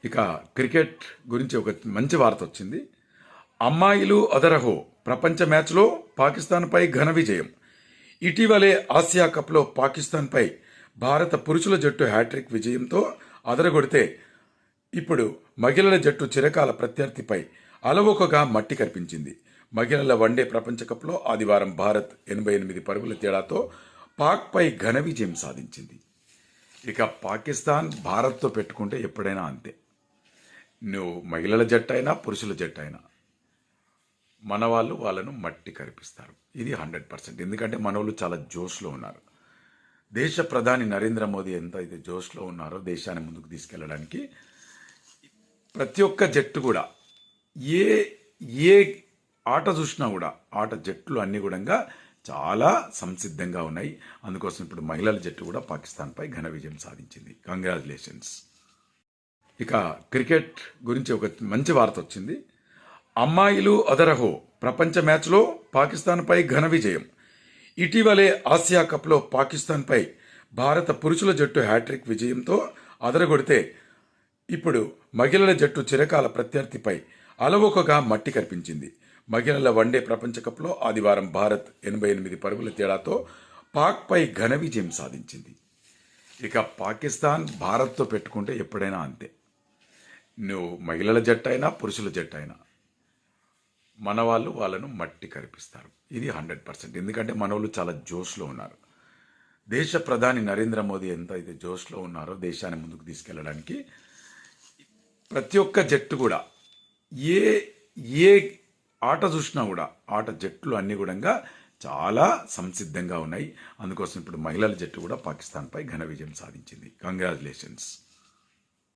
ఇక క్రికెట్ గురించి ఒక మంచి వార్త వచ్చింది. అమ్మాయిలు అదరహో ప్రపంచ మ్యాచ్లో పాకిస్తాన్పై ఘన విజయం. ఇటీవలే ఆసియా కప్లో పాకిస్తాన్పై భారత పురుషుల జట్టు హ్యాట్రిక్ విజయంతో అదరగొడితే ఇప్పుడు మహిళల జట్టు చిరకాల ప్రత్యర్థిపై అలవోకగా మట్టి కనిపించింది. మహిళల వన్డే ప్రపంచ కప్లో ఆదివారం భారత్ 88 పరుగుల తేడాతో పాక్పై ఘన విజయం సాధించింది. ఇక పాకిస్తాన్ భారత్తో పెట్టుకుంటే ఎప్పుడైనా అంతే. నువ్వు మహిళల జట్టు అయినా పురుషుల జట్టు అయినా మన వాళ్ళు వాళ్ళను మట్టి కరిపిస్తారు. ఇది 100%. ఎందుకంటే మనోళ్ళు చాలా జోష్లో ఉన్నారు. దేశ ప్రధాని నరేంద్ర మోదీ ఎంత అయితే జోష్లో ఉన్నారో దేశాన్ని ముందుకు తీసుకెళ్లడానికి ప్రతి ఒక్క జట్టు కూడా ఏ ఏ ఆట చూసినా కూడా ఆట జట్లు అన్ని కూడా చాలా సంసిద్ధంగా ఉన్నాయి. అందుకోసం ఇప్పుడు మహిళల జట్టు కూడా పాకిస్తాన్పై ఘన విజయం సాధించింది. కంగ్రాచులేషన్స్. ఇక క్రికెట్ గురించి ఒక మంచి వార్త వచ్చింది. అమ్మాయిలు అదరహో ప్రపంచ మ్యాచ్లో పాకిస్తాన్పై ఘన విజయం. ఇటీవలే ఆసియా కప్లో పాకిస్తాన్పై భారత పురుషుల జట్టు హ్యాట్రిక్ విజయంతో అదరగొడితే ఇప్పుడు మహిళల జట్టు చిరకాల ప్రత్యర్థిపై అలవోకగా మట్టి కనిపించింది. మహిళల వన్డే ప్రపంచ కప్లో ఆదివారం భారత్ 88 పరుగుల తేడాతో పాక్పై ఘన విజయం సాధించింది. ఇక పాకిస్తాన్ భారత్తో పెట్టుకుంటే ఎప్పుడైనా అంతే. నువ్వు మహిళల జట్టు అయినా పురుషుల జట్టు అయినా మన వాళ్ళు వాళ్ళను మట్టి కరిపిస్తారు. ఇది 100%. ఎందుకంటే మనోళ్ళు చాలా జోష్లో ఉన్నారు. దేశ ప్రధాని నరేంద్ర మోదీ ఎంత అయితే జోష్లో ఉన్నారో దేశాన్ని ముందుకు తీసుకెళ్లడానికి ప్రతి ఒక్క జట్టు కూడా ఏ ఏ ఆట చూసినా కూడా ఆట జట్లు అన్ని కూడా చాలా సంసిద్ధంగా ఉన్నాయి. అందుకోసం ఇప్పుడు మహిళల జట్టు కూడా పాకిస్తాన్పై ఘన విజయం సాధించింది. కంగ్రాచులేషన్స్.